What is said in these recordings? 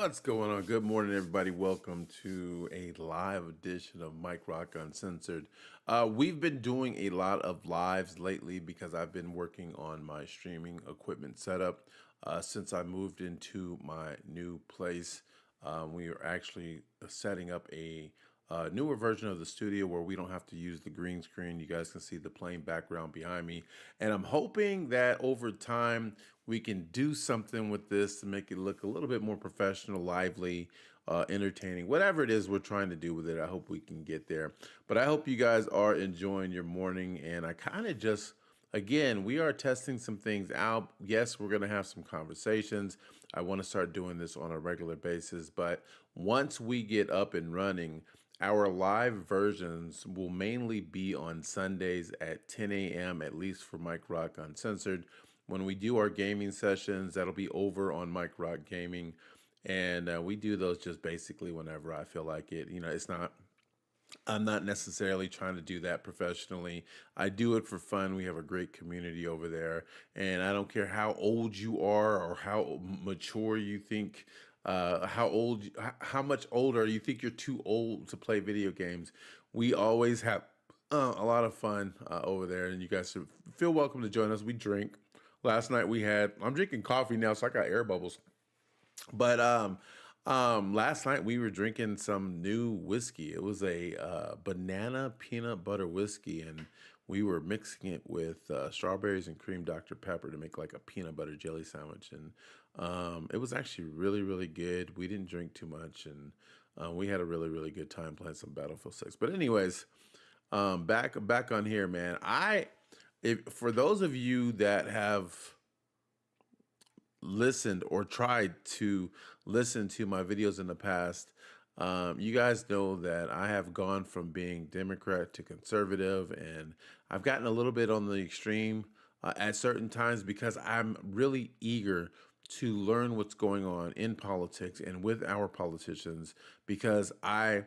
What's going on? Good morning, everybody. Welcome to a live edition of Mike Rock Uncensored. We've been doing a lot of lives lately because I've been working on my streaming equipment setup since I moved into my new place. We are actually setting up a newer version of the studio where we don't have to use the green screen. You guys can see the plain background behind me. And I'm hoping that over time we can do something with this to make it look a little bit more professional, lively, entertaining, whatever it is we're trying to do with it. I hope we can get there. But I hope you guys are enjoying your morning. And I kind of just again, we are testing some things out. Yes, we're going to have some conversations. I want to start doing this on a regular basis. But once we get up and running, our live versions will mainly be on Sundays at 10 a.m., at least for Mike Rock Uncensored. When we do our gaming sessions, that'll be over on Mike Rock Gaming. And we do those just basically whenever I feel like it. I'm not necessarily trying to do that professionally. I do it for fun. We have a great community over there. And I don't care how old you are or how mature you think, how much older you think you're too old to play video games. We always have a lot of fun over there. And you guys should feel welcome to join us. We drink. Last night I'm drinking coffee now, so I got air bubbles. But last night we were drinking some new whiskey. It was a banana peanut butter whiskey, and we were mixing it with strawberries and cream Dr. Pepper to make like a peanut butter jelly sandwich. And it was actually really, really good. We didn't drink too much, and we had a really, really good time playing some Battlefield 6. But anyways, back on here, man. If for those of you that have listened or tried to listen to my videos in the past, you guys know that I have gone from being Democrat to conservative, and I've gotten a little bit on the extreme at certain times because I'm really eager to learn what's going on in politics and with our politicians because I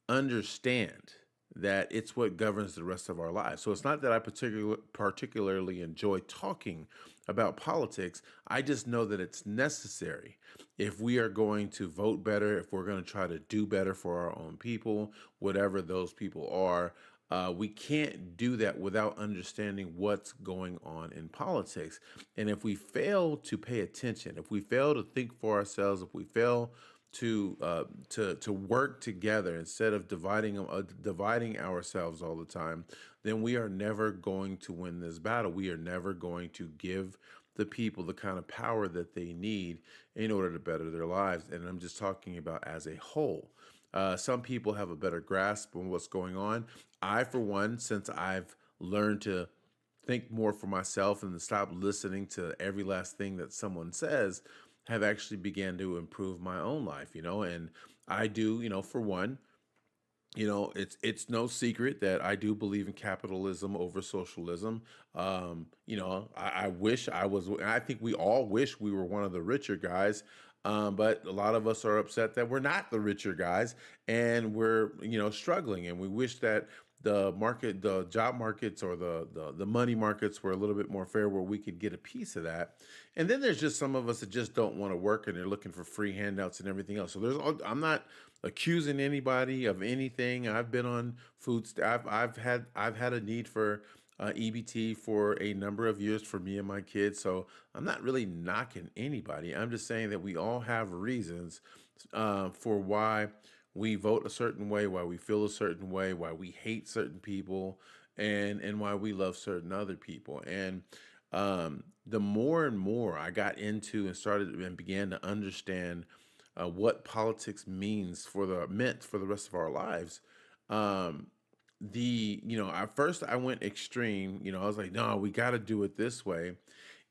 understand that it's what governs the rest of our lives. So it's not that I particularly enjoy talking about politics. I just know that it's necessary if we are going to vote better, if we're going to try to do better for our own people, whatever those people are. We can't do that without understanding what's going on in politics. And if we fail to pay attention, if we fail to think for ourselves, if we fail to work together instead of dividing ourselves all the time, then we are never going to win this battle. We are never going to give the people the kind of power that they need in order to better their lives. And I'm just talking about as a whole. Some people have a better grasp on what's going on. I, for one, since I've learned to think more for myself and to stop listening to every last thing that someone says, have actually began to improve my own life, and I do, for one, it's no secret that I do believe in capitalism over socialism. I wish I was, I think we all wish we were one of the richer guys. But a lot of us are upset that we're not the richer guys and we're, struggling, and we wish that the job markets or the money markets were a little bit more fair where we could get a piece of that. And then there's just some of us that just don't want to work and they're looking for free handouts and everything else. So I'm not accusing anybody of anything. I've been on I've had a need for EBT for a number of years for me and my kids. So I'm not really knocking anybody. I'm just saying that we all have reasons for why we vote a certain way, why we feel a certain way, why we hate certain people, and why we love certain other people. And the more and more I got into and started and began to understand what politics meant for the rest of our lives. At first I went extreme. I was like, no, we got to do it this way.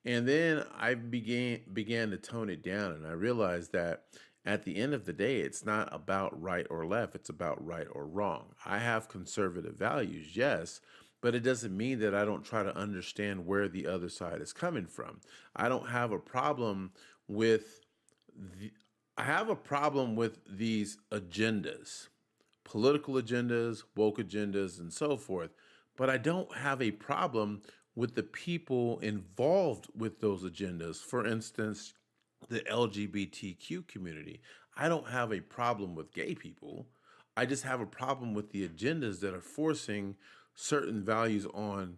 And then I began to tone it down, and I realized that at the end of the day, it's not about right or left, it's about right or wrong. I have conservative values, yes, but it doesn't mean that I don't try to understand where the other side is coming from. I don't have a problem with the I have a problem with these agendas, political agendas, woke agendas, and so forth. But I don't have a problem with the people involved with those agendas. For instance, the LGBTQ community. I don't have a problem with gay people. I just have a problem with the agendas that are forcing certain values on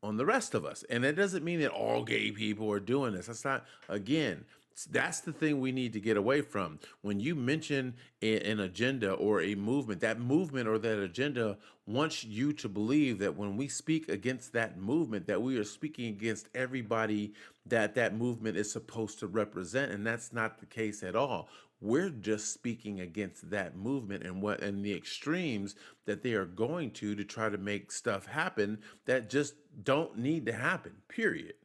the rest of us. And that doesn't mean that all gay people are doing this. That's not, again, that's the thing we need to get away from. When you mention an agenda or a movement, that movement or that agenda wants you to believe that when we speak against that movement, that we are speaking against everybody that that movement is supposed to represent. And that's not the case at all. We're just speaking against that movement and what and the extremes that they are going to try to make stuff happen that just don't need to happen, period.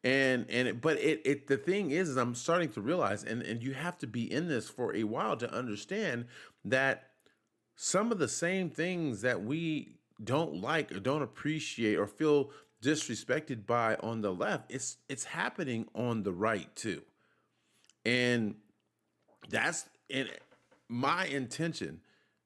But it the thing is I'm starting to realize, and you have to be in this for a while to understand that some of the same things that we don't like or don't appreciate or feel disrespected by on the left, it's happening on the right too. And that's and my intention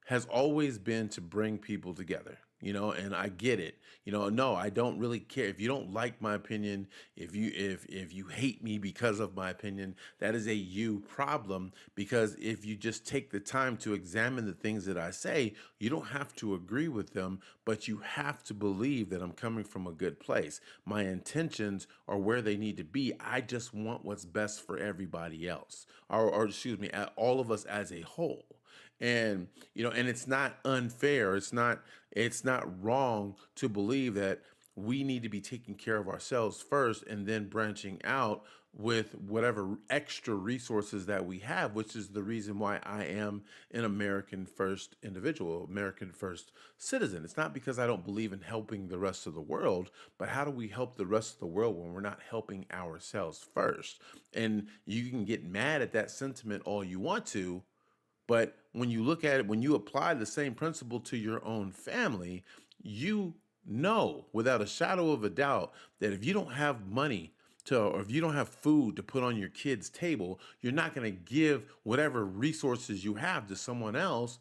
has always been to bring people together, and I get it. No, I don't really care if you don't like my opinion, if you hate me because of my opinion, that is a you problem, because if you just take the time to examine the things that I say, you don't have to agree with them, but you have to believe that I'm coming from a good place. My intentions are where they need to be. I just want what's best for everybody else, or excuse me, all of us as a whole. And it's not unfair, it's not wrong to believe that we need to be taking care of ourselves first and then branching out with whatever extra resources that we have, which is the reason why I am an American first individual, American first citizen. It's not because I don't believe in helping the rest of the world, but how do we help the rest of the world when we're not helping ourselves first? And you can get mad at that sentiment all you want to, but when you look at it, when you apply the same principle to your own family, you know without a shadow of a doubt that if you don't have money or if you don't have food to put on your kid's table, you're not going to give whatever resources you have to someone else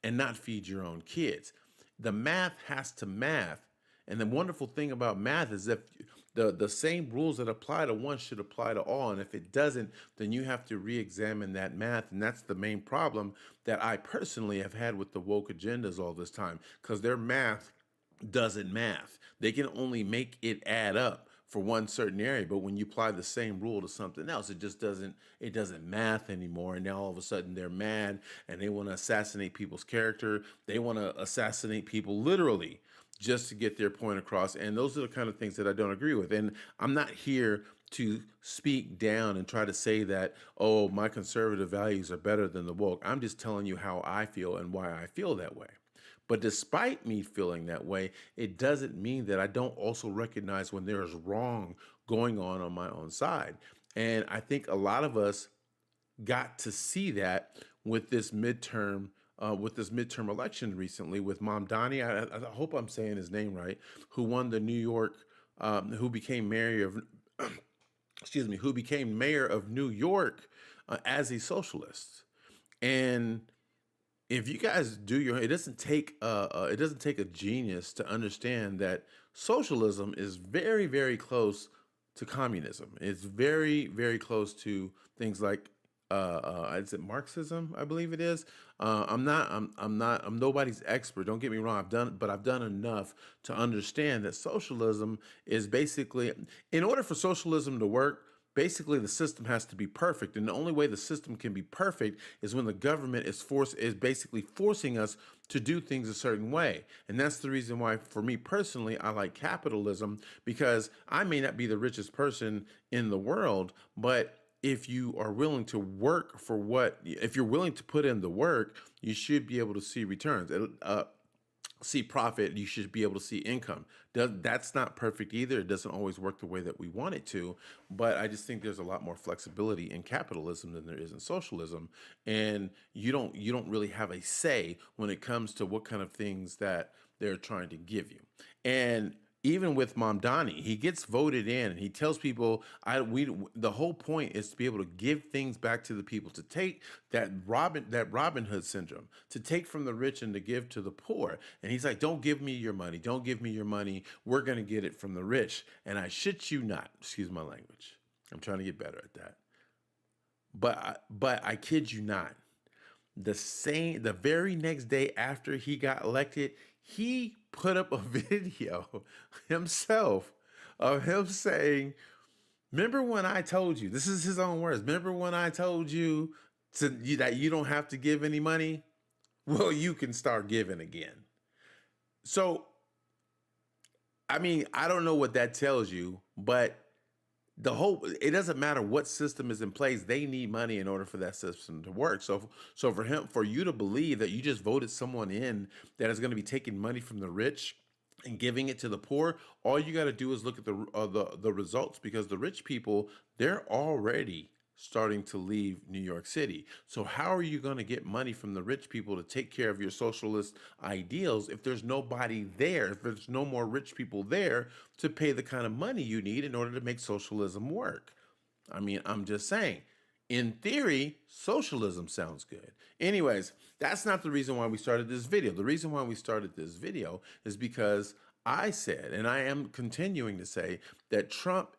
and not feed your own kids. The math has to math. And the wonderful thing about math is that the same rules that apply to one should apply to all. And if it doesn't, then you have to re-examine that math. And that's the main problem that I personally have had with the woke agendas all this time, because their math doesn't math. They can only make it add up for one certain area, but when you apply the same rule to something else, it doesn't math anymore. And now all of a sudden they're mad and they want to assassinate people's character. They want to assassinate people literally just to get their point across. And those are the kind of things that I don't agree with. And I'm not here to speak down and try to say that, oh, my conservative values are better than the woke. I'm just telling you how I feel and why I feel that way. But despite me feeling that way, it doesn't mean that I don't also recognize when there is wrong going on my own side. And I think a lot of us got to see that with this midterm election recently with Mamdani. I hope I'm saying his name right. Who won the New York? Who became mayor of? Excuse me. Who became mayor of New York as a socialist? And if you guys do it doesn't take a genius to understand that socialism is very, very close to communism. It's very, very close to things like is it Marxism? I believe it is. I'm nobody's expert. Don't get me wrong. I've done enough to understand that socialism is basically, in order for socialism to work, basically the system has to be perfect, and the only way the system can be perfect is when the government is basically forcing us to do things a certain way. And that's the reason why, for me personally, I like capitalism, because I may not be the richest person in the world, but if you are willing to work if you're willing to put in the work, you should be able to see returns. See profit, you should be able to see income. That's not perfect either. It doesn't always work the way that we want it to, but I just think there's a lot more flexibility in capitalism than there is in socialism. And you don't really have a say when it comes to what kind of things that they're trying to give you. And even with Mamdani, he gets voted in and he tells people, the whole point is to be able to give things back to the people, to take that Robin Hood syndrome, to take from the rich and to give to the poor. And he's like, don't give me your money. Don't give me your money. We're going to get it from the rich. And I shit you not, excuse my language. I'm trying to get better at that. But I kid you not, the very next day after he got elected, he put up a video himself of him saying, "Remember when I told you?" This is his own words. "Remember when I told you that you don't have to give any money? Well, you can start giving again." So, I mean, I don't know what that tells you, but the whole it doesn't matter what system is in place, they need money in order for that system to work. So for you to believe that you just voted someone in that is going to be taking money from the rich and giving it to the poor, all you got to do is look at the results, because the rich people, they're already starting to leave New York City. So how are you going to get money from the rich people to take care of your socialist ideals if there's nobody there, if there's no more rich people there to pay the kind of money you need in order to make socialism work? I mean, I'm just saying. In theory, socialism sounds good. Anyways, that's not the reason why we started this video. The reason why we started this video is because I said, and I am continuing to say, that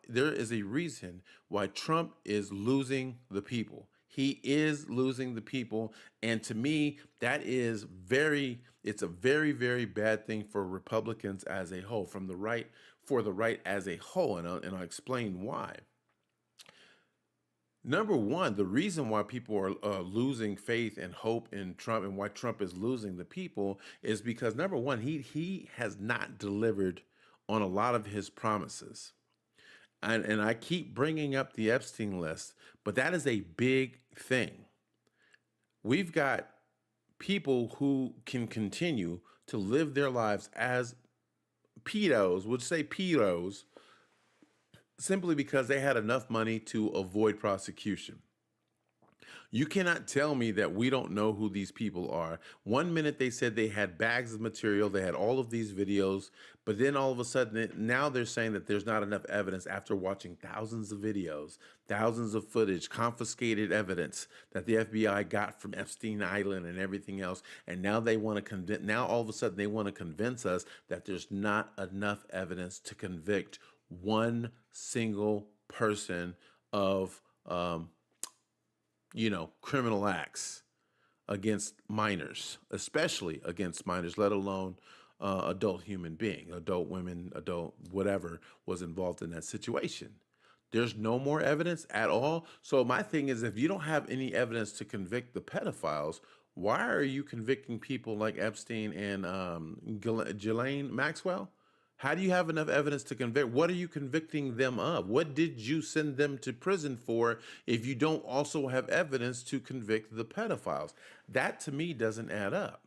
there is a reason why Trump is losing the people. He is losing the people. And to me, it's a very, very bad thing for Republicans as a whole, for the right as a whole. And I'll explain why. Number one, the reason why people are losing faith and hope in Trump, and why Trump is losing the people, is because number one, he has not delivered on a lot of his promises. And I keep bringing up the Epstein list, but that is a big thing. We've got people who can continue to live their lives as pedos, would say pedos, simply because they had enough money to avoid prosecution. You cannot tell me that we don't know who these people are. One minute they said they had bags of material, they had all of these videos, but then all of a sudden now they're saying that there's not enough evidence after watching thousands of videos, thousands of footage, confiscated evidence that the FBI got from Epstein Island and everything else. And now now all of a sudden they want to convince us that there's not enough evidence to convict one single person of criminal acts against minors, especially against minors, let alone adult human being, adult women, adult whatever was involved in that situation. There's no more evidence at all. So my thing is, if you don't have any evidence to convict the pedophiles, why are you convicting people like Epstein and Ghislaine Maxwell? How do you have enough evidence to convict? What are you convicting them of? What did you send them to prison for if you don't also have evidence to convict the pedophiles? That to me doesn't add up.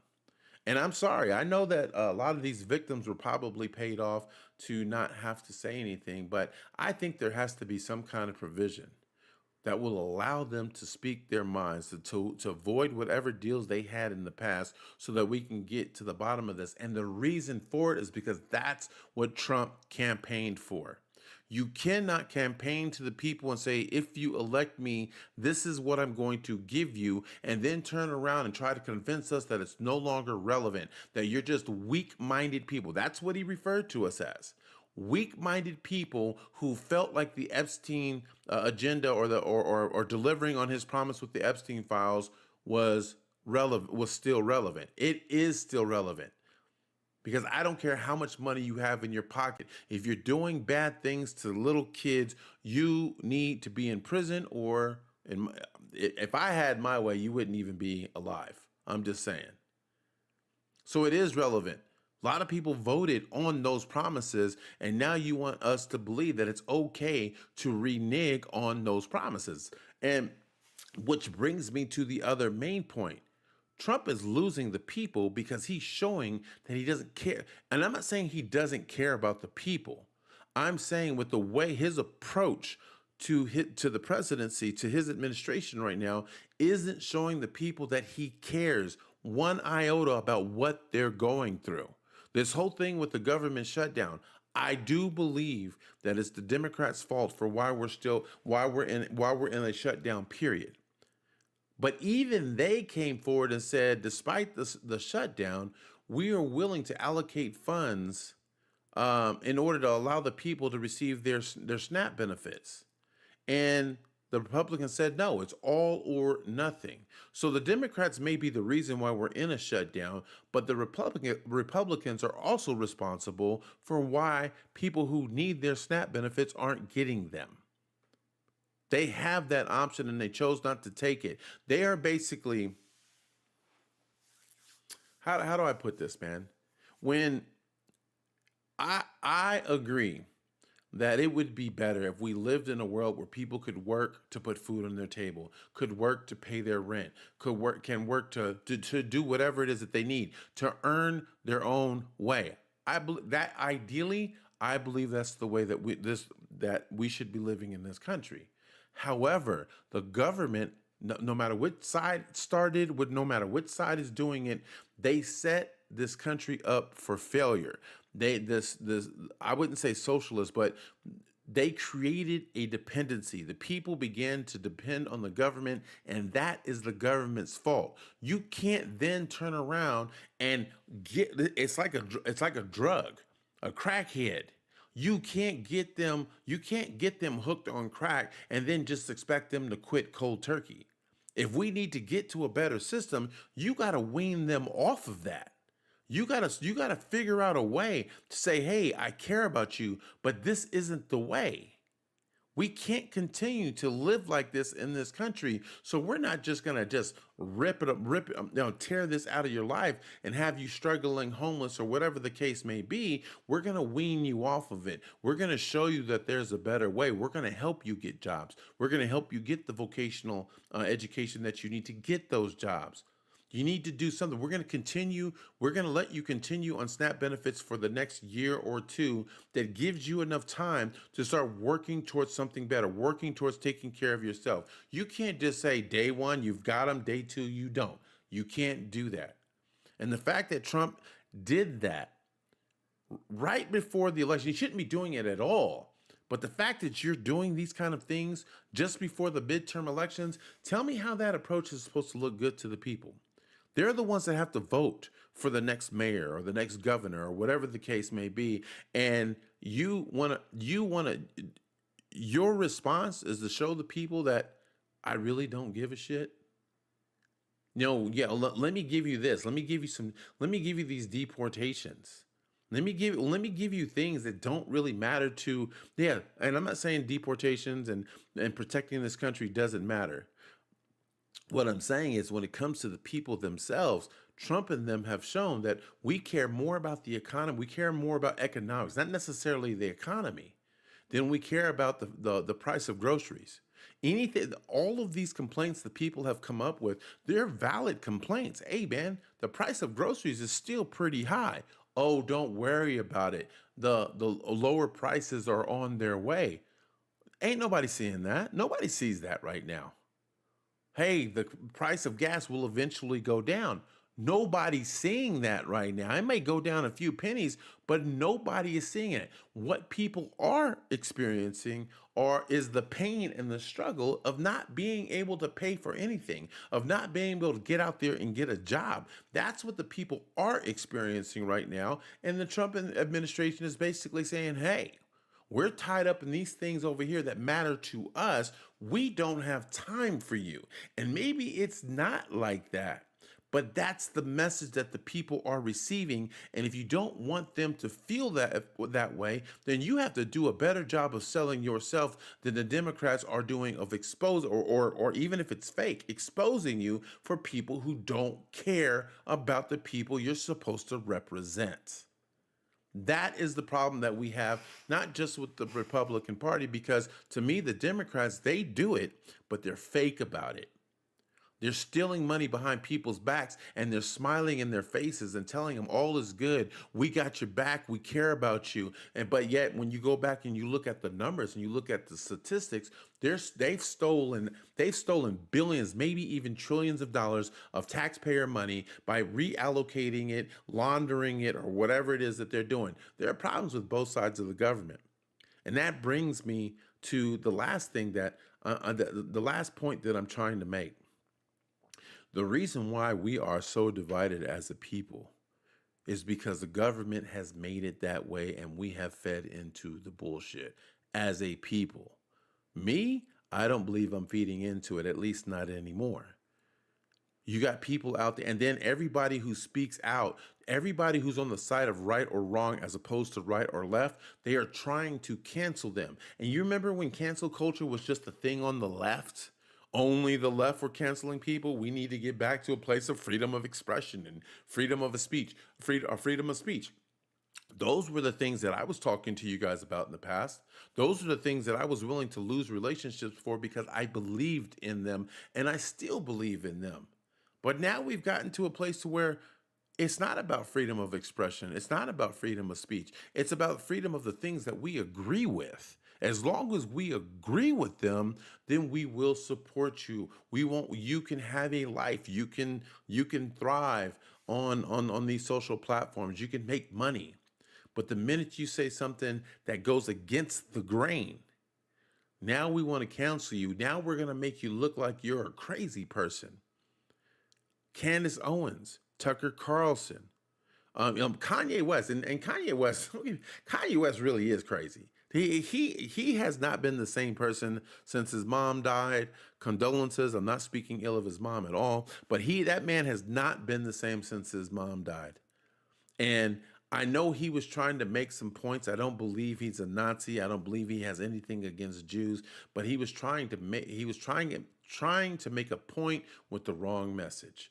And I'm sorry, I know that a lot of these victims were probably paid off to not have to say anything, but I think there has to be some kind of provision that will allow them to speak their minds, to avoid whatever deals they had in the past, so that we can get to the bottom of this. And the reason for it is because that's what Trump campaigned for. You cannot campaign to the people and say, if you elect me, this is what I'm going to give you, and then turn around and try to convince us that it's no longer relevant, that you're just weak-minded people. That's what he referred to us as. Weak-minded people who felt like the Epstein agenda, or delivering on his promise with the Epstein files was still relevant. It is still relevant, because I don't care how much money you have in your pocket. If you're doing bad things to little kids, you need to be in prison, or if I had my way, you wouldn't even be alive. I'm just saying. So it is relevant. A lot of people voted on those promises, and now you want us to believe that it's okay to renege on those promises. And which brings me to the other main point. Trump is losing the people because he's showing that he doesn't care. And I'm not saying he doesn't care about the people. I'm saying with the way his approach to the presidency, to his administration right now, isn't showing the people that he cares one iota about what they're going through. This whole thing with the government shutdown, I do believe that it's the Democrats' fault for why we're in a shutdown period. But even they came forward and said, despite the shutdown, we are willing to allocate funds in order to allow the people to receive their SNAP benefits. And The Republicans said no, it's all or nothing. So the Democrats may be the reason why we're in a shutdown, but the Republicans are also responsible for why people who need their SNAP benefits aren't getting them. They have that option and they chose not to take it. They are basically, how do I put this, man? When I agree that it would be better if we lived in a world where people could work to put food on their table, could work to pay their rent, can work to do whatever it is that they need to earn their own way. I believe that ideally, I believe that's the way that we should be living in this country. However, the government, no matter which side started, no matter which side is doing it, they set this country up for failure. This I wouldn't say socialist, but they created a dependency. The people began to depend on the government, and that is the government's fault. You can't then turn around and get it's like a drug, a crackhead. You can't get them hooked on crack and then just expect them to quit cold turkey. If we need to get to a better system, you got to wean them off of that. You gotta figure out a way to say, hey, I care about you, but this isn't the way. We can't continue to live like this in this country. So we're not just gonna just rip it up, tear this out of your life and have you struggling homeless or whatever the case may be. We're gonna wean you off of it. We're gonna show you that there's a better way. We're gonna help you get jobs. We're gonna help you get the vocational education that you need to get those jobs. You need to do something. We're going to continue. We're going to let you continue on SNAP benefits for the next year or two that gives you enough time to start working towards something better, working towards taking care of yourself. You can't just say day one, you've got them, day two, you don't. You can't do that. And the fact that Trump did that right before the election, he shouldn't be doing it at all. But the fact that you're doing these kind of things just before the midterm elections, tell me how that approach is supposed to look good to the people. They're the ones that have to vote for the next mayor or the next governor or whatever the case may be. And your response is to show the people that I really don't give a shit. No, yeah, let me give you this. Let me give you these deportations. Let me give you things that don't really matter to, yeah, and I'm not saying deportations and protecting this country doesn't matter. What I'm saying is, when it comes to the people themselves, Trump and them have shown that we care more about the economy. We care more about economics, not necessarily the economy, than we care about the price of groceries. Anything, all of these complaints that people have come up with, they're valid complaints. Hey, man, the price of groceries is still pretty high. Oh, don't worry about it. The lower prices are on their way. Ain't nobody seeing that. Nobody sees that right now. Hey, the price of gas will eventually go down. Nobody's seeing that right now. It may go down a few pennies, but nobody is seeing it. What people are experiencing is the pain and the struggle of not being able to pay for anything, of not being able to get out there and get a job. That's what the people are experiencing right now. And the Trump administration is basically saying, hey, we're tied up in these things over here that matter to us. We don't have time for you. And maybe it's not like that, but that's the message that the people are receiving. And if you don't want them to feel that way, then you have to do a better job of selling yourself than the Democrats are doing of expose or even if it's fake, exposing you for people who don't care about the people you're supposed to represent. That is the problem that we have, not just with the Republican Party, because to me, the Democrats, they do it, but they're fake about it. They're stealing money behind people's backs and they're smiling in their faces and telling them all is good. We got your back. We care about you. But yet when you go back and you look at the numbers and you look at the statistics, they've stolen billions, maybe even trillions of dollars of taxpayer money by reallocating it, laundering it, or whatever it is that they're doing. There are problems with both sides of the government. And that brings me to the last thing the last point that I'm trying to make. The reason why we are so divided as a people is because the government has made it that way and we have fed into the bullshit as a people. Me, I don't believe I'm feeding into it, at least not anymore. You got people out there, and then everybody who speaks out, everybody who's on the side of right or wrong as opposed to right or left, they are trying to cancel them. And you remember when cancel culture was just a thing on the left? Only the left were canceling people. We need to get back to a place of freedom of expression and freedom of a speech, freedom of speech. Those were the things that I was talking to you guys about in the past. Those are the things that I was willing to lose relationships for because I believed in them and I still believe in them. But now we've gotten to a place to where it's not about freedom of expression. It's not about freedom of speech. It's about freedom of the things that we agree with. As long as we agree with them, then we will support you. We won't, you can have a life. You can thrive on these social platforms. You can make money. But the minute you say something that goes against the grain, now we want to cancel you. Now we're going to make you look like you're a crazy person. Candace Owens, Tucker Carlson, Kanye West, and Kanye West, Kanye West really is crazy. He has not been the same person since his mom died. Condolences. I'm not speaking ill of his mom at all, but that man has not been the same since his mom died. And I know he was trying to make some points. I don't believe he's a Nazi. I don't believe he has anything against Jews, but he was trying to make a point with the wrong message.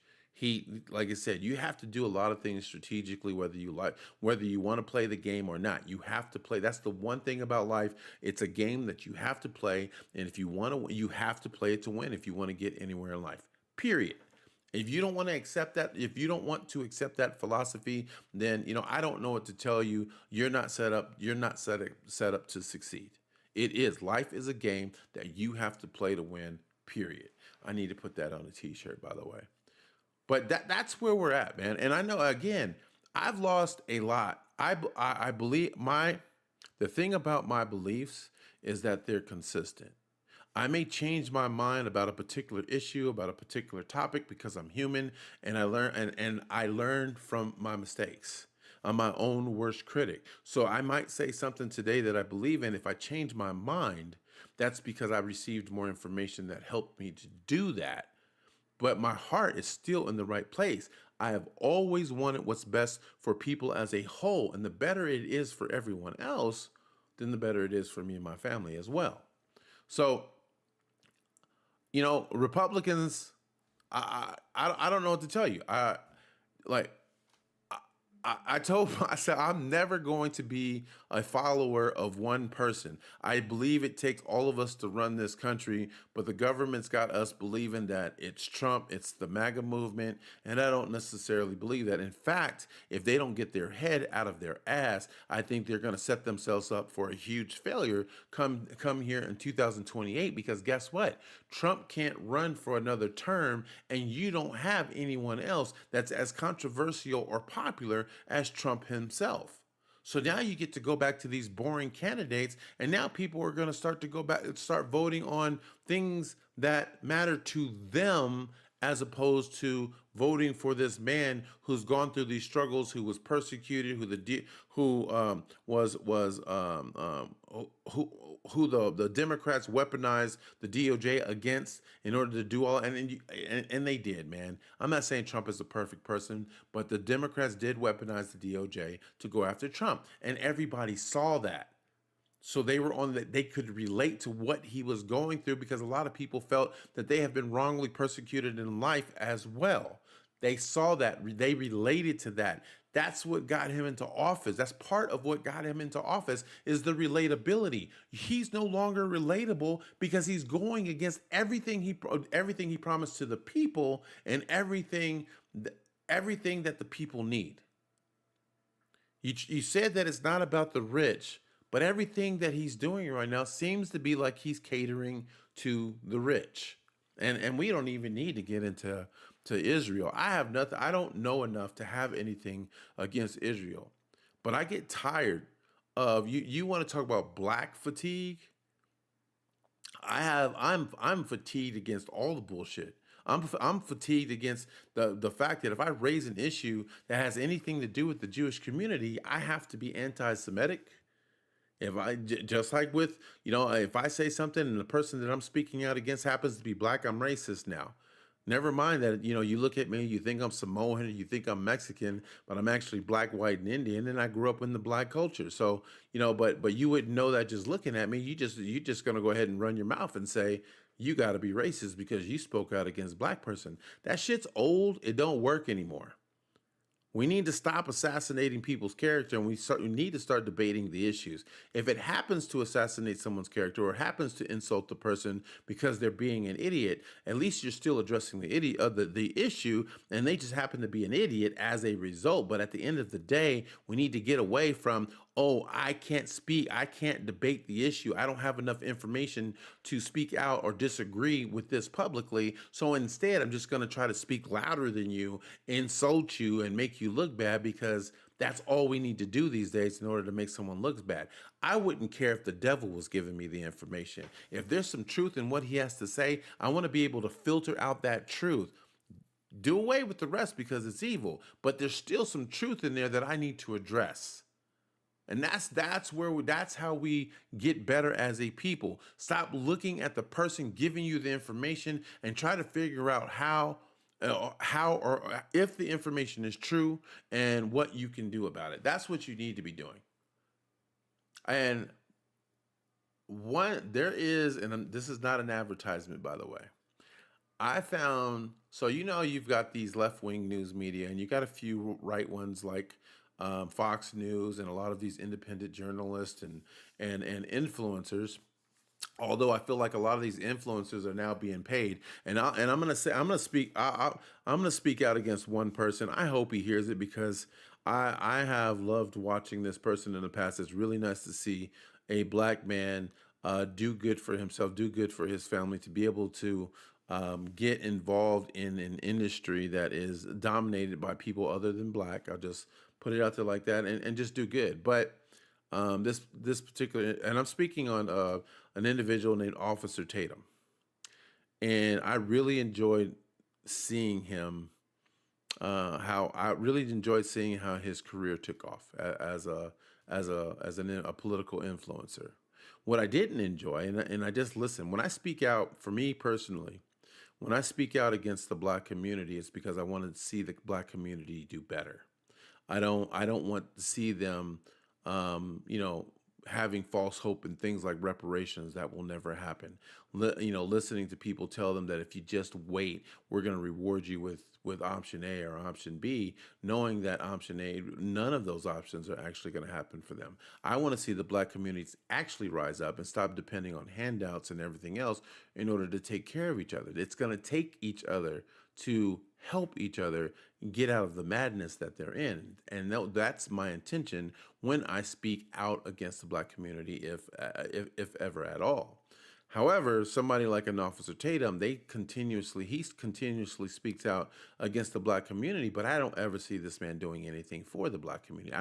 Like I said, you have to do a lot of things strategically, whether you want to play the game or not. You have to play. That's the one thing about life. It's a game that you have to play. And if you want to, you have to play it to win if you want to get anywhere in life, period. If you don't want to accept that, if you don't want to accept that philosophy, then, I don't know what to tell you. You're not set up to succeed. Life is a game that you have to play to win, period. I need to put that on a t-shirt, by the way. But that's where we're at, man. And I know, again, I've lost a lot. I believe the thing about my beliefs is that they're consistent. I may change my mind about a particular issue, about a particular topic, because I'm human and I learn from my mistakes. I'm my own worst critic. So I might say something today that I believe in. If I change my mind, that's because I received more information that helped me to do that. But my heart is still in the right place. I have always wanted what's best for people as a whole. And the better it is for everyone else, then the better it is for me and my family as well. So, Republicans, I don't know what to tell you. I said, I'm never going to be a follower of one person. I believe it takes all of us to run this country, but the government's got us believing that it's Trump, it's the MAGA movement, and I don't necessarily believe that. In fact, if they don't get their head out of their ass, I think they're going to set themselves up for a huge failure come here in 2028, because guess what? Trump can't run for another term, and you don't have anyone else that's as controversial or popular as Trump himself. So now you get to go back to these boring candidates, and now people are going to start voting on things that matter to them, as opposed to voting for this man who's gone through these struggles, who was persecuted, who the Democrats weaponized the DOJ against in order to do all, and they did, man. I'm not saying Trump is a perfect person, but the Democrats did weaponize the DOJ to go after Trump, and everybody saw that. So they were on that, they could relate to what he was going through, because a lot of people felt that they have been wrongly persecuted in life as well. They saw that, they related to that. That's what got him into office. That's part of what got him into office, is the relatability. He's no longer relatable because he's going against everything he promised to the people, and everything that the people need. You said that it's not about the rich, but everything that he's doing right now seems to be like he's catering to the rich. And we don't even need to get into Israel. I have nothing. I don't know enough to have anything against Israel. But I get tired of you want to talk about black fatigue? I'm fatigued against all the bullshit. I'm fatigued against the fact that if I raise an issue that has anything to do with the Jewish community, I have to be anti-Semitic. If just like with, if I say something and the person that I'm speaking out against happens to be black, I'm racist now. Never mind that, you look at me, you think I'm Samoan, you think I'm Mexican, but I'm actually black, white, and Indian, and I grew up in the black culture. So, but you wouldn't know that just looking at me. You just gonna go ahead and run your mouth and say, you gotta be racist because you spoke out against black person. That shit's old. It don't work anymore. We need to stop assassinating people's character, and we need to start debating the issues. If it happens to assassinate someone's character or happens to insult the person because they're being an idiot, at least you're still addressing the issue, and they just happen to be an idiot as a result. But at the end of the day, we need to get away from, oh, I can't speak, I can't debate the issue, I don't have enough information to speak out or disagree with this publicly. So instead, I'm just going to try to speak louder than you, insult you, and make you look bad because that's all we need to do these days in order to make someone look bad. I wouldn't care if the devil was giving me the information. If there's some truth in what he has to say, I want to be able to filter out that truth. Do away with the rest because it's evil, but there's still some truth in there that I need to address. And that's how we get better as a people. Stop looking at the person giving you the information and try to figure out how or if the information is true and what you can do about it. That's what you need to be doing. And there is, and this is not an advertisement, by the way. I found, so you've got these left wing news media, and you got a few right ones like Fox News and a lot of these independent journalists and influencers. Although I feel like a lot of these influencers are now being paid, and I'm gonna speak out against one person. I hope he hears it because I have loved watching this person in the past. It's really nice to see a black man do good for himself, do good for his family, to be able to get involved in an industry that is dominated by people other than black. I'll just put it out there like that, and just do good. But this particular, and I'm speaking on an individual named Officer Tatum, and I really enjoyed seeing him. How I really enjoyed seeing how his career took off as a political influencer. What I didn't enjoy, and I just listen when I speak out, for me personally, when I speak out against the black community, it's because I want to see the black community do better. I don't want to see them, you know, having false hope and things like reparations that will never happen. Listening to people tell them that if you just wait, we're going to reward you with option A or option B, knowing that option A, none of those options are actually going to happen for them. I want to see the black communities actually rise up and stop depending on handouts and everything else in order to take care of each other. It's going to take each other to help each other get out of the madness that they're in. And that's my intention when I speak out against the black community, if ever at all. However, somebody like an Officer Tatum, he continuously speaks out against the black community, but I don't ever see this man doing anything for the black community.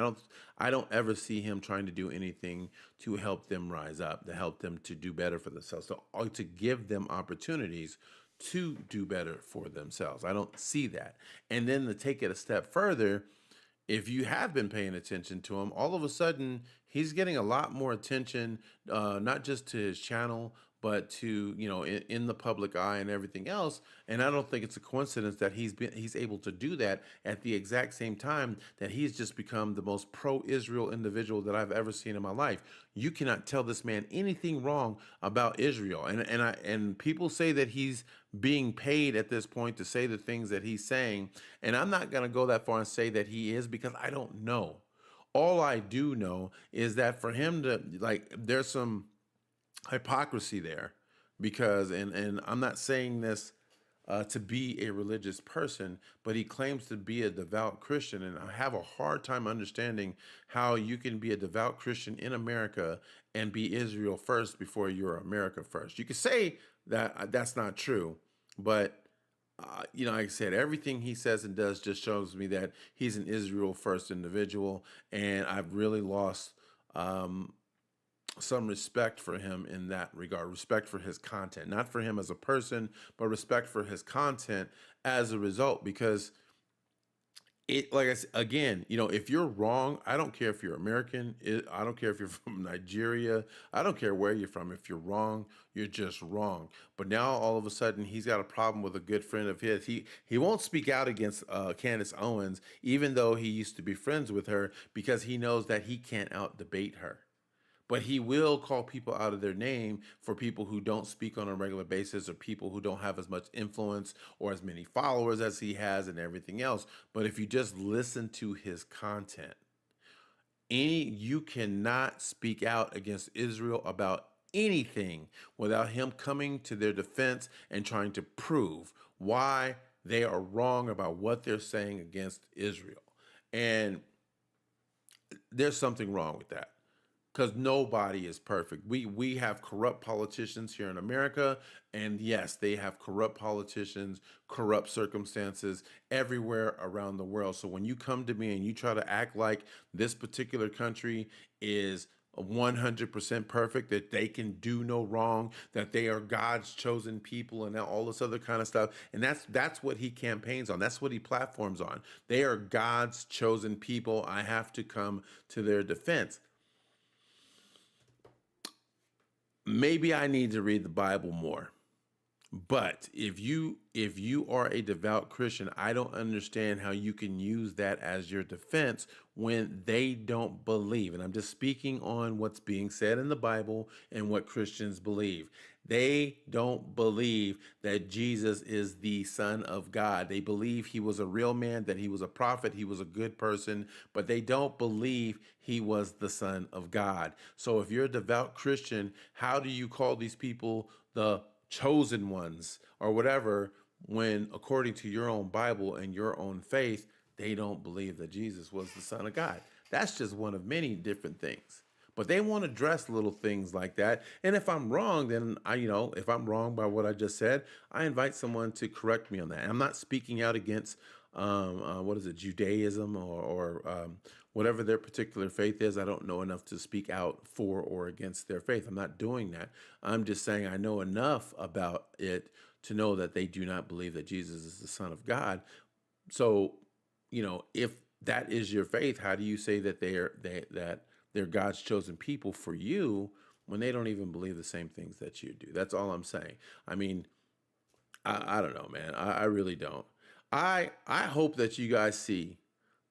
I don't ever see him trying to do anything to help them rise up, to help them to do better for themselves, or to give them opportunities to do better for themselves. I don't see that. And then to take it a step further, if you have been paying attention to him, all of a sudden he's getting a lot more attention, not just to his channel, but to in the public eye and everything else. And I don't think it's a coincidence that he's able to do that at the exact same time that he's just become the most pro-Israel individual that I've ever seen in my life. You cannot tell this man anything wrong about Israel, and people say that he's being paid at this point to say the things that he's saying, and I'm not going to go that far and say that he is because I don't know. All I do know is that for him to, like, there's some hypocrisy there because, and I'm not saying this to be a religious person, but he claims to be a devout Christian, and I have a hard time understanding how you can be a devout Christian in America and be Israel first before you're America first. You could say that that's not true, but like I said, everything he says and does just shows me that he's an Israel first individual, and I've really lost some respect for him in that regard, respect for his content, not for him as a person, but respect for his content as a result, because it like I said, again, if you're wrong, I don't care if you're American, I don't care if you're from Nigeria, I don't care where you're from. If you're wrong, you're just wrong. But now all of a sudden he's got a problem with a good friend of his. He won't speak out against Candace Owens, even though he used to be friends with her, because he knows that he can't out debate her. But he will call people out of their name for people who don't speak on a regular basis, or people who don't have as much influence or as many followers as he has and everything else. But if you just listen to his content, you cannot speak out against Israel about anything without him coming to their defense and trying to prove why they are wrong about what they're saying against Israel. And there's something wrong with that, because nobody is perfect. We have corrupt politicians here in America, and yes, they have corrupt politicians, corrupt circumstances everywhere around the world. So when you come to me and you try to act like this particular country is 100% perfect, that they can do no wrong, that they are God's chosen people, and all this other kind of stuff, and that's what he campaigns on. That's what he platforms on. They are God's chosen people. I have to come to their defense. Maybe I need to read the Bible more. But if you are a devout Christian, I don't understand how you can use that as your defense when they don't believe. And I'm just speaking on what's being said in the Bible and what Christians believe. They don't believe that Jesus is the Son of God. They believe he was a real man, that he was a prophet, he was a good person, but they don't believe he was the Son of God. So if you're a devout Christian, how do you call these people the chosen ones or whatever, when according to your own Bible and your own faith, they don't believe that Jesus was the Son of God? That's just one of many different things. But they want to dress little things like that. And if I'm wrong, then if I'm wrong by what I just said, I invite someone to correct me on that. I'm not speaking out against what is it, Judaism, or whatever their particular faith is. I don't know enough to speak out for or against their faith. I'm not doing that. I'm just saying I know enough about it to know that they do not believe that Jesus is the Son of God. So, if that is your faith, how do you say that they're God's chosen people for you when they don't even believe the same things that you do? That's all I'm saying. I mean, I don't know, man. I really don't. I hope that you guys see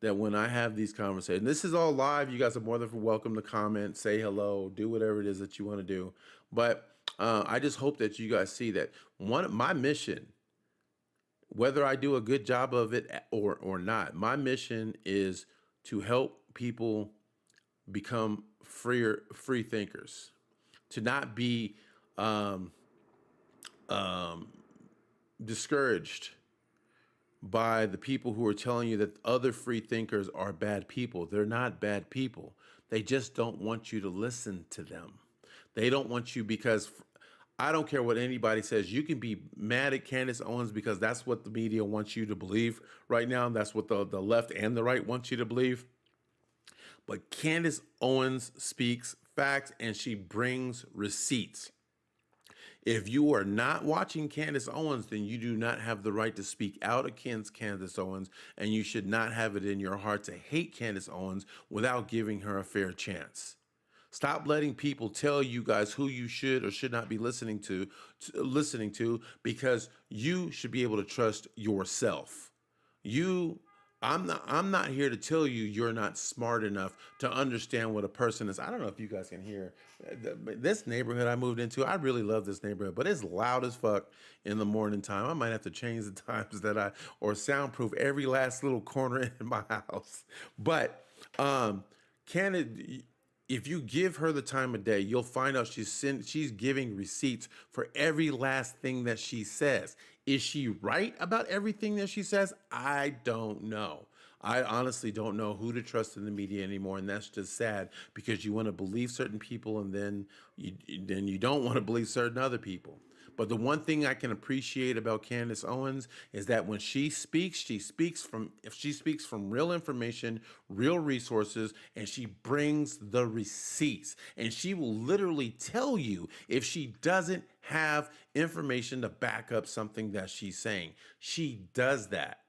that when I have these conversations, this is all live. You guys are more than welcome to comment, say hello, do whatever it is that you want to do. But I just hope that you guys see that my mission, whether I do a good job of it or not, my mission is to help people become free thinkers, to not be um, um, discouraged by the people who are telling you that other free thinkers are bad people. They're not bad people. They just don't want you to listen to them. They don't want you, because I don't care what anybody says. You can be mad at Candace Owens because that's what the media wants you to believe right now. That's what the left and the right wants you to believe. But Candace Owens speaks facts and she brings receipts. If you are not watching Candace Owens, then you do not have the right to speak out against Candace Owens, and you should not have it in your heart to hate Candace Owens without giving her a fair chance. Stop letting people tell you guys who you should or should not be listening to, because you should be able to trust yourself. I'm not here to tell you you're not smart enough to understand what a person is. I don't know if you guys can hear this neighborhood I moved into. I really love this neighborhood, but it's loud as fuck in the morning time. I might have to change the times or soundproof every last little corner in my house. But if you give her the time of day, you'll find out she's giving receipts for every last thing that she says. Is she right about everything that she says? I don't know. I honestly don't know who to trust in the media anymore, and that's just sad, because you want to believe certain people and then you don't want to believe certain other people. But the one thing I can appreciate about Candace Owens is that when she speaks from real information, real resources, and she brings the receipts. And she will literally tell you if she doesn't have information to back up something that she's saying. She does that.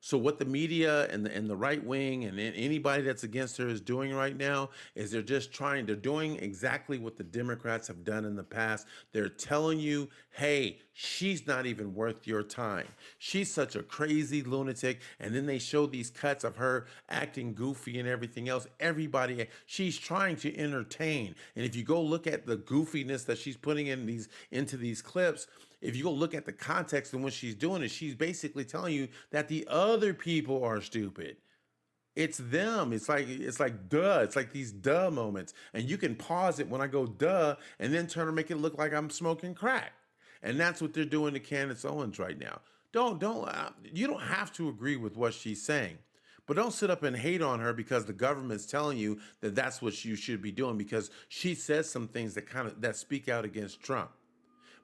So what the media and the right wing and anybody that's against her is doing right now is they're doing exactly what the Democrats have done in the past. They're telling you, hey, she's not even worth your time. She's such a crazy lunatic. And then they show these cuts of her acting goofy and everything else. She's trying to entertain. And if you go look at the goofiness that she's putting into these clips, if you go look at the context in what she's doing, is she's basically telling you that the other people are stupid. It's them. It's like duh. It's like these duh moments. And you can pause it when I go duh and then turn and make it look like I'm smoking crack. And that's what they're doing to Candace Owens right now. You don't have to agree with what she's saying. But don't sit up and hate on her because the government's telling you that that's what you should be doing because she says some things that speak out against Trump.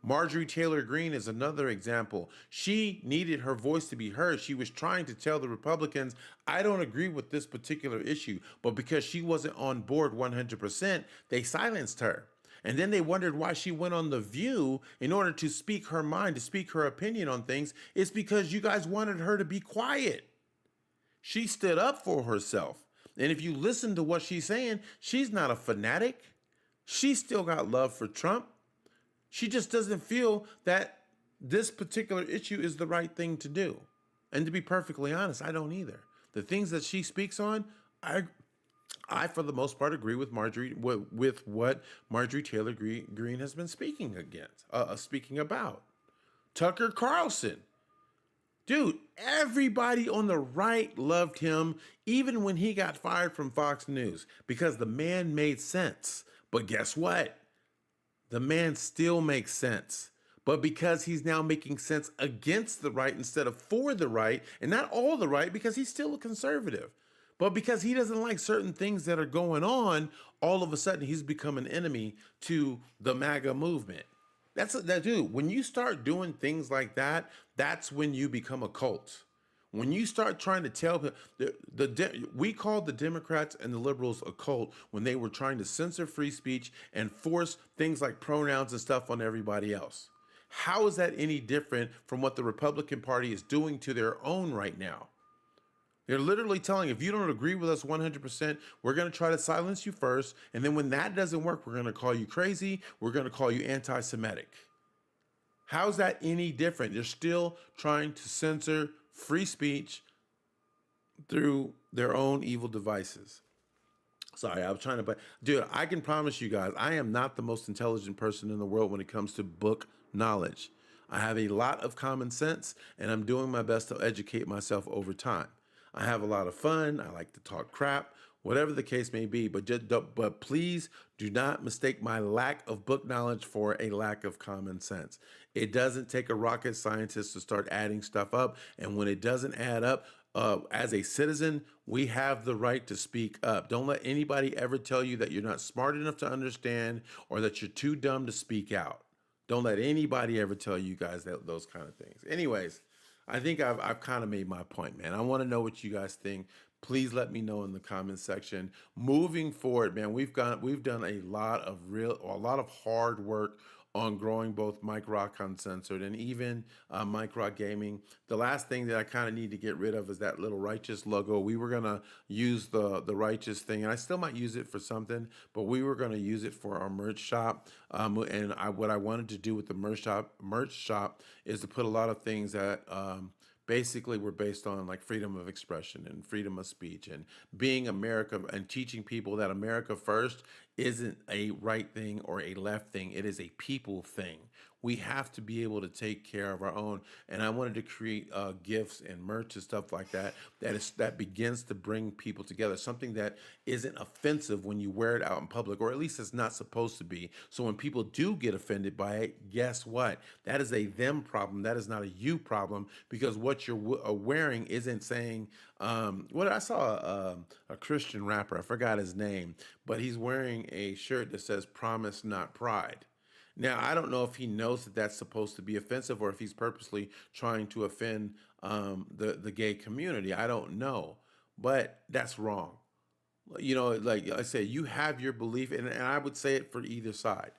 Marjorie Taylor Greene is another example. She needed her voice to be heard. She was trying to tell the Republicans, I don't agree with this particular issue. But because she wasn't on board 100%, they silenced her. And then they wondered why she went on The View in order to speak her mind, to speak her opinion on things. It's because you guys wanted her to be quiet. She stood up for herself. And if you listen to what she's saying, she's not a fanatic. She's still got love for Trump. She just doesn't feel that this particular issue is the right thing to do. And to be perfectly honest, I don't either. The things that she speaks on, I for the most part agree with what Marjorie Taylor Greene has been speaking about. Tucker Carlson. Dude, everybody on the right loved him, even when he got fired from Fox News, because the man made sense. But guess what? The man still makes sense. But because he's now making sense against the right instead of for the right, and not all the right, because he's still a conservative, but because he doesn't like certain things that are going on, all of a sudden he's become an enemy to the MAGA movement. Dude, when you start doing things like that, that's when you become a cult. When you start trying to tell people, we called the Democrats and the liberals a cult when they were trying to censor free speech and force things like pronouns and stuff on everybody else. How is that any different from what the Republican Party is doing to their own right now? They're literally telling, if you don't agree with us 100%, we're going to try to silence you first. And then when that doesn't work, we're going to call you crazy. We're going to call you anti-Semitic. How's that any different? They're still trying to censor free speech through their own evil devices. Sorry, I was trying to, but dude, I can promise you guys, I am not the most intelligent person in the world when it comes to book knowledge. I have a lot of common sense, and I'm doing my best to educate myself over time. I have a lot of fun. I like to talk crap, whatever the case may be. But please do not mistake my lack of book knowledge for a lack of common sense. It doesn't take a rocket scientist to start adding stuff up. And when it doesn't add up, as a citizen, we have the right to speak up. Don't let anybody ever tell you that you're not smart enough to understand or that you're too dumb to speak out. Don't let anybody ever tell you guys those kind of things. Anyways, I think I've kind of made my point, man. I want to know what you guys think. Please let me know in the comments section. Moving forward, man, we've done a lot of hard work on growing both Mike Rock Uncensored and even Mike Rock Gaming. The last thing that I kind of need to get rid of is that little righteous logo. We were gonna use the righteous thing, and I still might use it for something, but we were gonna use it for our merch shop. What I wanted to do with the merch shop is to put a lot of things that basically were based on like freedom of expression and freedom of speech and being America and teaching people that America first isn't a right thing or a left thing. It is a people thing. We have to be able to take care of our own. And I wanted to create gifts and merch and stuff like that that begins to bring people together. Something that isn't offensive when you wear it out in public, or at least it's not supposed to be. So when people do get offended by it, guess what? That is a them problem. That is not a you problem, because what you're wearing isn't saying. I saw a Christian rapper. I forgot his name, but he's wearing a shirt that says "Promise, Not Pride." Now, I don't know if he knows that that's supposed to be offensive or if he's purposely trying to offend the gay community. I don't know, but that's wrong. You know, like I said, you have your belief, and I would say it for either side.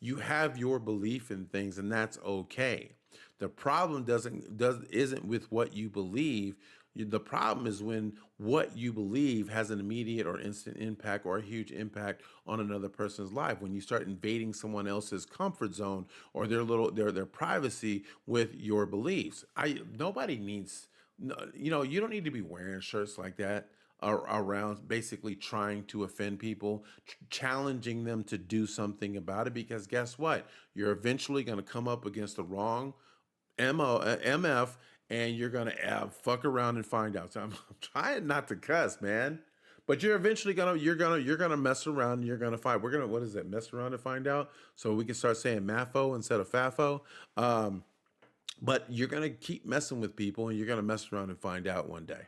You have your belief in things, and that's okay. The problem isn't with what you believe. The problem is when what you believe has an immediate or instant impact or a huge impact on another person's life. When you start invading someone else's comfort zone or their privacy with your beliefs. I nobody needs no, you don't need to be wearing shirts like that around basically trying to offend people, challenging them to do something about it because guess what? You're eventually going to come up against the wrong MF, and you're gonna fuck around and find out. So I'm trying not to cuss, man. But you're eventually gonna mess around and you're gonna find. We're gonna what is it? Mess around and find out. So we can start saying Mafo instead of Fafo. Um, but you're gonna keep messing with people and you're gonna mess around and find out one day.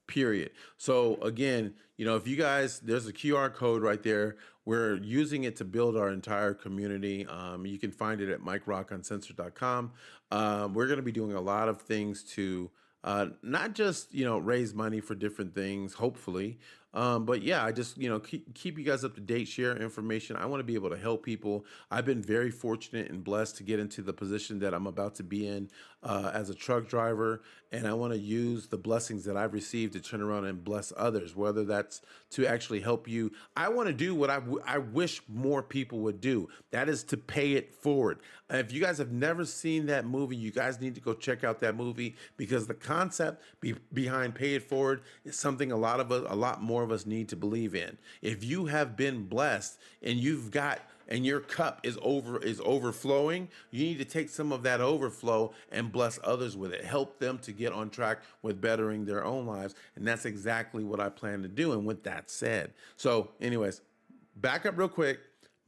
Period. So again, if you guys, there's a QR code right there. We're using it to build our entire community. You can find it at MikeRockUncensored.com. We're going to be doing a lot of things to not just raise money for different things, hopefully, but yeah, I just keep you guys up to date, share information. I want to be able to help people. I've been very fortunate and blessed to get into the position that I'm about to be in as a truck driver, and I want to use the blessings that I've received to turn around and bless others. Whether that's to actually help you, I want to do what I wish more people would do. That is to pay it forward. If you guys have never seen that movie, you guys need to go check out that movie because the concept behind Pay It Forward is something a lot more of us need to believe in. If you have been blessed and your cup is overflowing, you need to take some of that overflow and bless others with it. Help them to get on track with bettering their own lives, and that's exactly what I plan to do. And with that said, so anyways, back up real quick.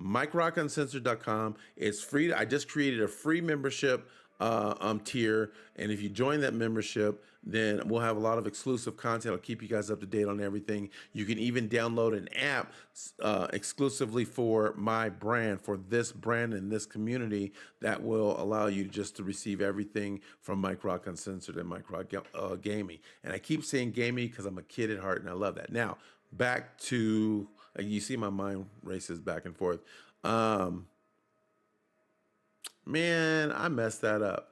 MikeRockUncensored.com. It's free. I just created a free membership tier, and if you join that membership, then we'll have a lot of exclusive content. I'll keep you guys up to date on everything. You can even download an app exclusively for my brand, for this brand and this community, that will allow you just to receive everything from Mike Rock Uncensored and Mike Rock Gaming. And I keep saying gaming because I'm a kid at heart and I love that. Now back to you see my mind races back and forth. Man, I messed that up.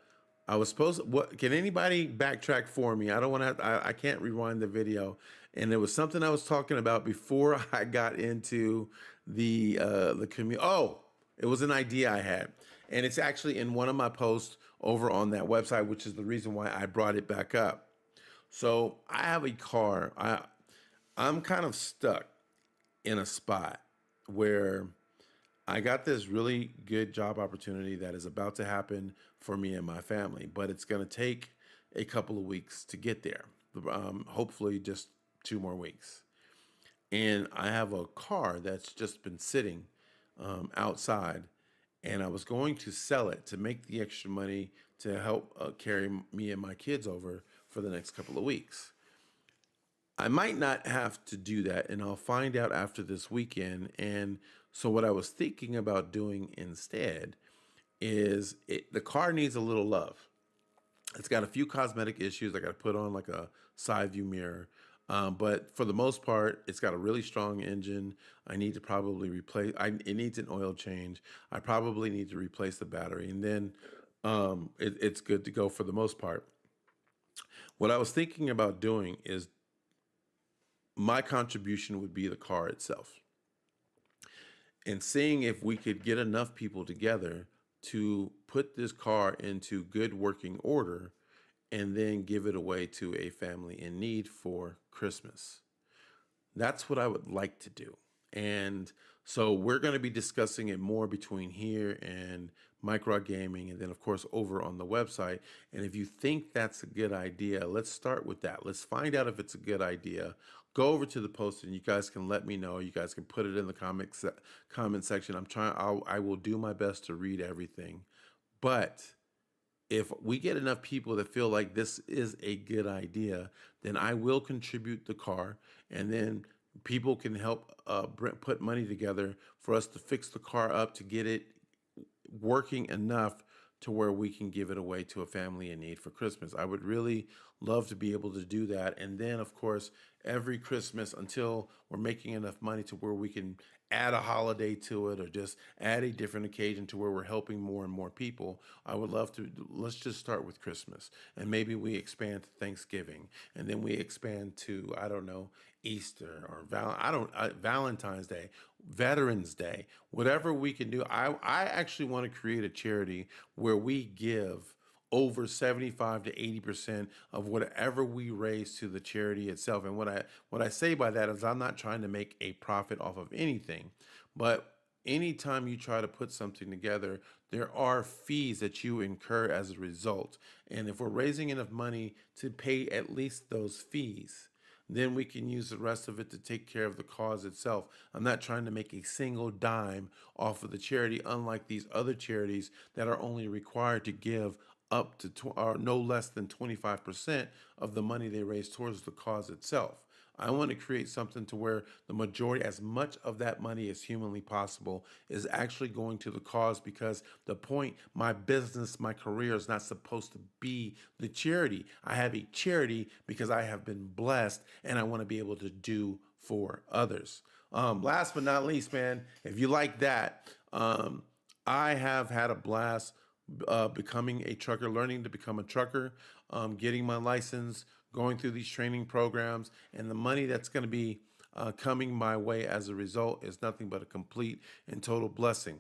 I was supposed to, what can anybody backtrack for me? I don't want to I can't rewind the video. And there was something I was talking about before I got into the community. Oh, it was an idea I had. And it's actually in one of my posts over on that website, which is the reason why I brought it back up. So I have a car. I'm kind of stuck in a spot where I got this really good job opportunity that is about to happen for me and my family, but it's going to take a couple of weeks to get there. Hopefully, just 2 more weeks. And I have a car that's just been sitting outside, and I was going to sell it to make the extra money to help carry me and my kids over for the next couple of weeks. I might not have to do that, and I'll find out after this weekend. And so, what I was thinking about doing instead is the car needs a little love. It's got a few cosmetic issues. I got to put on like a side view mirror. But for the most part, it's got a really strong engine. I need to probably it needs an oil change. I probably need to replace the battery. And then it's good to go for the most part. What I was thinking about doing is my contribution would be the car itself and seeing if we could get enough people together to put this car into good working order and then give it away to a family in need for Christmas. That's what I would like to do. And so we're going to be discussing it more between here and Mike Rock Gaming, and then of course over on the website. And if you think that's a good idea, let's start with that. Let's find out if it's a good idea. Go over to the post and you guys can let me know. You guys can put it in the comment section. I will do my best to read everything. But if we get enough people that feel like this is a good idea, then I will contribute the car, and then people can help put money together for us to fix the car up to get it working enough to where we can give it away to a family in need for Christmas. I would really love to be able to do that. And then, of course, every Christmas until we're making enough money to where we can add a holiday to it or just add a different occasion to where we're helping more and more people. I would love to, let's just start with Christmas and maybe we expand to Thanksgiving and then we expand to, I don't know, Easter or Valentine's Day, Veterans Day, whatever we can do. I actually want to create a charity where we give over 75 to 80% of whatever we raise to the charity itself. And what I say by that is I'm not trying to make a profit off of anything, but anytime you try to put something together, there are fees that you incur as a result. And if we're raising enough money to pay at least those fees, then we can use the rest of it to take care of the cause itself. I'm not trying to make a single dime off of the charity, unlike these other charities that are only required to give up to or no less than 25% of the money they raise towards the cause itself. I want to create something to where the majority, as much of that money as humanly possible, is actually going to the cause because the point, my business, my career is not supposed to be the charity. I have a charity because I have been blessed and I want to be able to do for others. Last but not least, man, if you like that, I have had a blast becoming a trucker, learning to become a trucker, getting my license, going through these training programs, and the money that's going to be coming my way as a result is nothing but a complete and total blessing.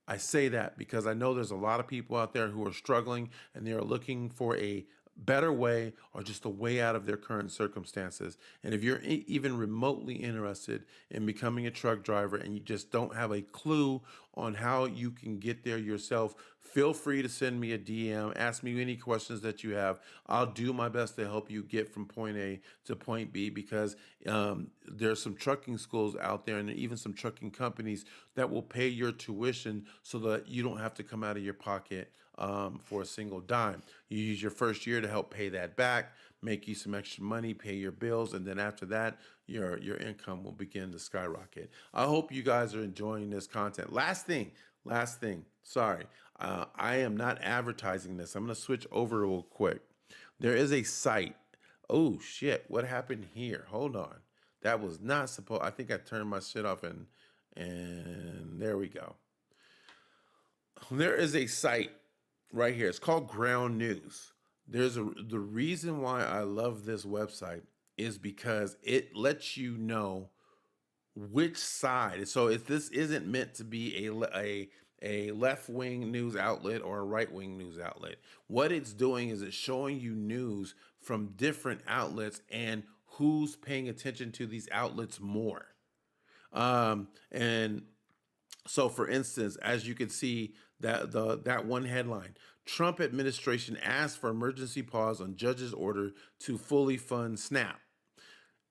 I say that because I know there's a lot of people out there who are struggling and they are looking for a better way or just a way out of their current circumstances. And if you're even remotely interested in becoming a truck driver and you just don't have a clue on how you can get there yourself, feel free to send me a DM, ask me any questions that you have. I'll do my best to help you get from point A to point B because there's some trucking schools out there and even some trucking companies that will pay your tuition so that you don't have to come out of your pocket for a single dime. You use your first year to help pay that back, make you some extra money, pay your bills, and then after that, your income will begin to skyrocket. I hope you guys are enjoying this content. Last thing. Sorry, I am not advertising this. I'm going to switch over real quick. There is a site. Oh shit! What happened here? Hold on. That was not supposed. I think I turned my shit off and there we go. There is a site right here. It's called Ground News. The reason why I love this website is because it lets you know which side. So if this isn't meant to be a left wing news outlet or a right wing news outlet, what it's doing is it's showing you news from different outlets and who's paying attention to these outlets more. And so, for instance, as you can see, that one headline: Trump administration asked for emergency pause on judge's order to fully fund SNAP.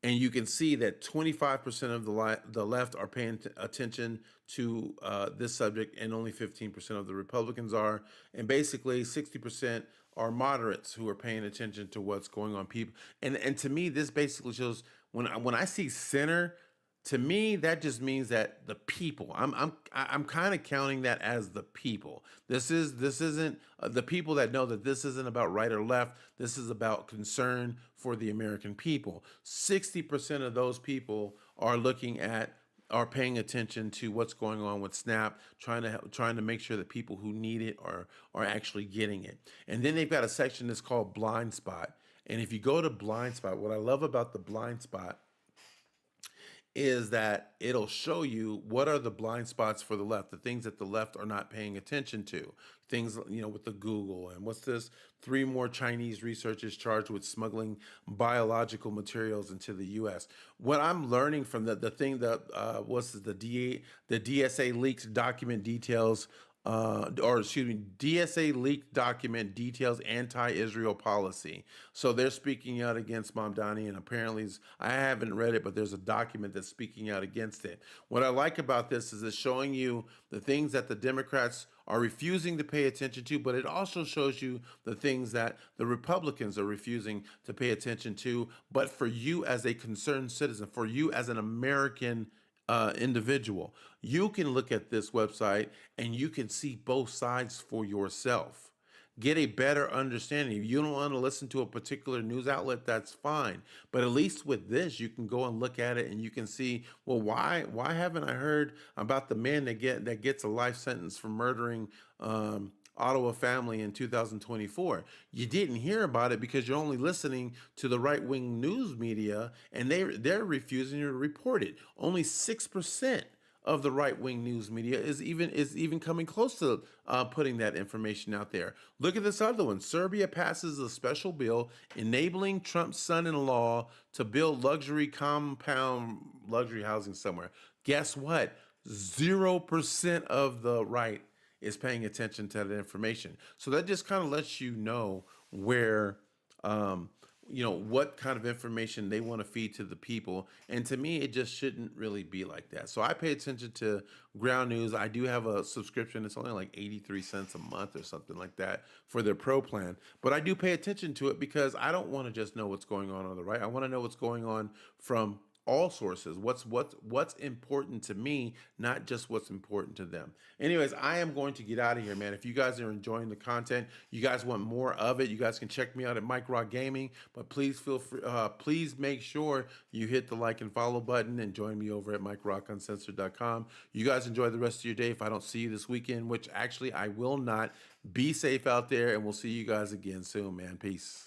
And you can see that 25% of the left are paying attention to this subject, and only 15% of the Republicans are. And basically, 60% are moderates who are paying attention to what's going on. People, and to me, this basically shows when I see center. To me, that just means that the people. I'm kind of counting that as the people. This isn't the people that know that this isn't about right or left. This is about concern for the American people. 60% of those people are paying attention to what's going on with SNAP, trying to make sure that people who need it are actually getting it. And then they've got a section that's called Blind Spot. And if you go to Blind Spot, what I love about the Blind Spot is that it'll show you what are the blind spots for the left, the things that the left are not paying attention to. Things, with the Google and what's this? 3 more Chinese researchers charged with smuggling biological materials into the U.S. What I'm learning from the thing that the DSA leaks document details. DSA leaked document details anti-Israel policy. So they're speaking out against Mamdani, and apparently, I haven't read it, but there's a document that's speaking out against it. What I like about this is it's showing you the things that the Democrats are refusing to pay attention to, but it also shows you the things that the Republicans are refusing to pay attention to. But for you as a concerned citizen, for you as an American individual. You can look at this website and you can see both sides for yourself. Get a better understanding. If you don't want to listen to a particular news outlet, that's fine. But at least with this, you can go and look at it and you can see, well, why haven't I heard about the man that gets a life sentence for murdering Ottawa family in 2024? You didn't hear about it because you're only listening to the right wing news media, and they're refusing to report it. Only 6% of the right wing news media is even coming close to putting that information out there. Look at this other one. Serbia passes a special bill enabling Trump's son-in-law to build luxury compound luxury housing somewhere. Guess what? 0% of the right is paying attention to that information. So that just kind of lets you know where um, what kind of information they want to feed to the people. And to me, it just shouldn't really be like that. So I pay attention to Ground News. I do have a subscription. It's only like 83 cents a month or something like that for their pro plan. But I do pay attention to it because I don't want to just know what's going on the right. I want to know what's going on from all sources. What's important to me, not just what's important to them. Anyways, I am going to get out of here, man. If you guys are enjoying the content, you guys want more of it, you guys can check me out at Mike Rock Gaming. But please feel free, please make sure you hit the like and follow button and join me over at MikeRockUncensored.com. You guys enjoy the rest of your day. If I don't see you this weekend, which actually I will not, be safe out there, and we'll see you guys again soon, man. Peace.